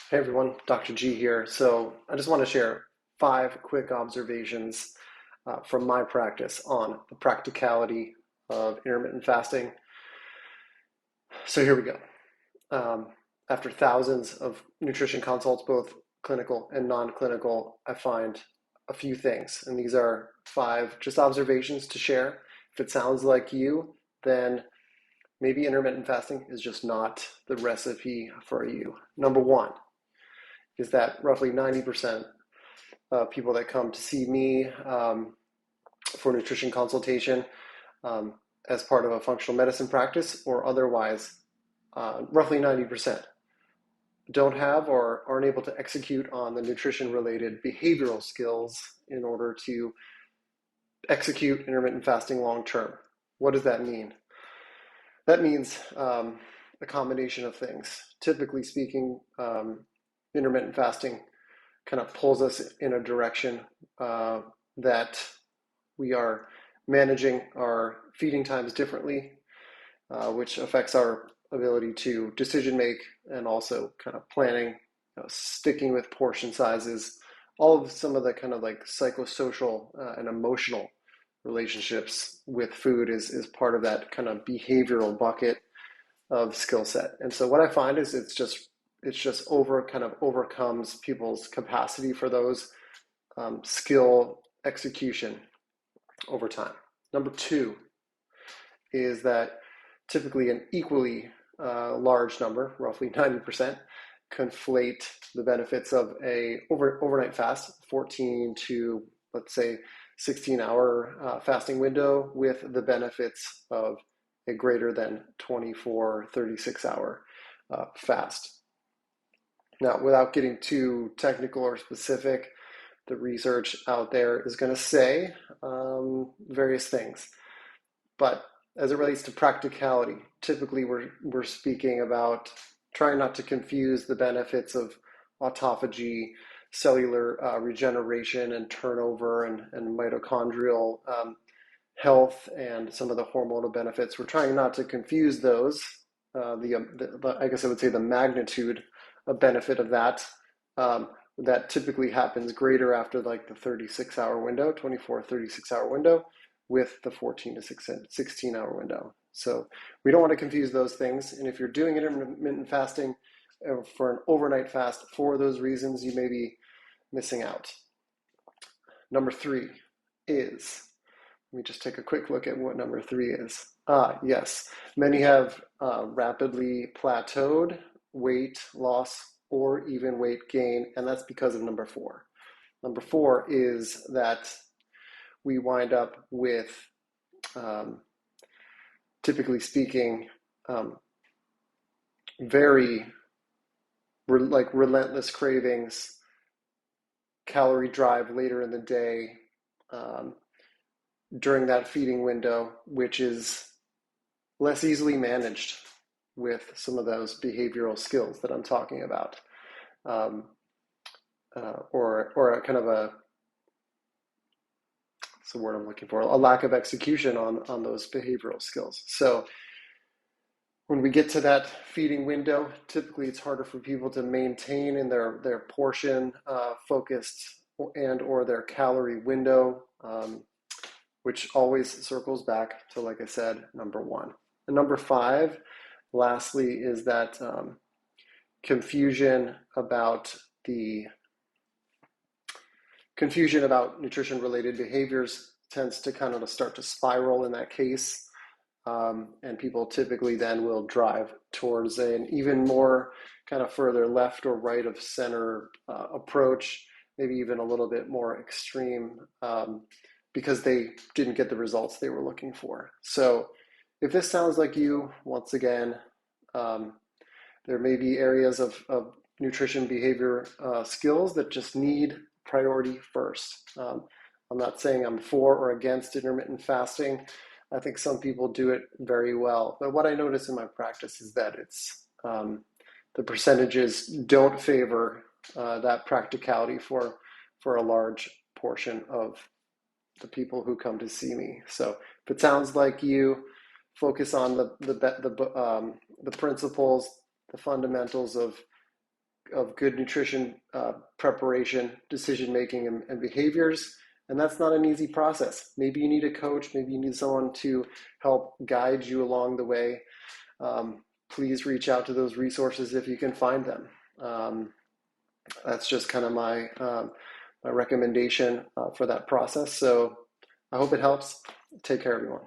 Hey everyone, Dr. G here. So I just want to share 5 quick observations from my practice on the practicality of intermittent fasting. So here we go. After thousands of nutrition consults, both clinical and non-clinical, I find a few things, and these are 5 just observations to share. If it sounds like you, then maybe intermittent fasting is just not the recipe for you. Number 1 is that roughly 90% of people that come to see me for nutrition consultation um, as part of a functional medicine practice or otherwise, roughly 90% don't have or aren't able to execute on the nutrition related behavioral skills in order to execute intermittent fasting long term. What does that mean? That means a combination of things. Typically speaking, intermittent fasting kind of pulls us in a direction that we are managing our feeding times differently, which affects our ability to decision make and also kind of planning, sticking with portion sizes, all of some of the kind of like psychosocial and emotional relationships with food is part of that kind of behavioral bucket of skill set. And so what I find is it's just overcomes people's capacity for those skill execution over time. Number 2 is that typically an equally large number, roughly 90%, conflate the benefits of a overnight fast, 14 to let's say 16-hour fasting window, with the benefits of a greater than 24, 36-hour fast. Now, without getting too technical or specific, the research out there is going to say various things. But as it relates to practicality, typically we're speaking about trying not to confuse the benefits of autophagy, cellular regeneration and turnover, and mitochondrial health, and some of the hormonal benefits. We're trying not to confuse those. I guess I would say the magnitude of benefit of that. That typically happens greater after like the 36-hour window, 24, 36-hour window, with the 14 to 16-hour window. So we don't want to confuse those things. And if you're doing intermittent fasting for an overnight fast for those reasons, you may be missing out. Number 3 is, let me just take a quick look at what number 3 is. Yes, many have rapidly plateaued weight loss or even weight gain, and that's because of number 4. Number 4 is that we wind up with, typically speaking, very relentless cravings, calorie drive later in the day during that feeding window, which is less easily managed with some of those behavioral skills that I'm talking about, or a kind of what's the word I'm looking for? A lack of execution on those behavioral skills. So when we get to that feeding window, typically it's harder for people to maintain in their portion focused and or their calorie window, which always circles back to, like I said, number 1. And number 5, lastly, is that confusion about nutrition-related behaviors tends to kind of start to spiral in that case. And people typically then will drive towards an even more kind of further left or right of center approach, maybe even a little bit more extreme, because they didn't get the results they were looking for. So if this sounds like you, once again, there may be areas of nutrition behavior skills that just need priority first. I'm not saying I'm for or against intermittent fasting. I think some people do it very well. But what I notice in my practice is that it's the percentages don't favor that practicality for a large portion of the people who come to see me. So if it sounds like you, focus on the principles, the fundamentals of of good nutrition preparation, decision making, and behaviors. And that's not an easy process. Maybe you need a coach, maybe you need someone to help guide you along the way. Please reach out to those resources if you can find them. That's just kind of my recommendation for that process. So I hope it helps. Take care, everyone.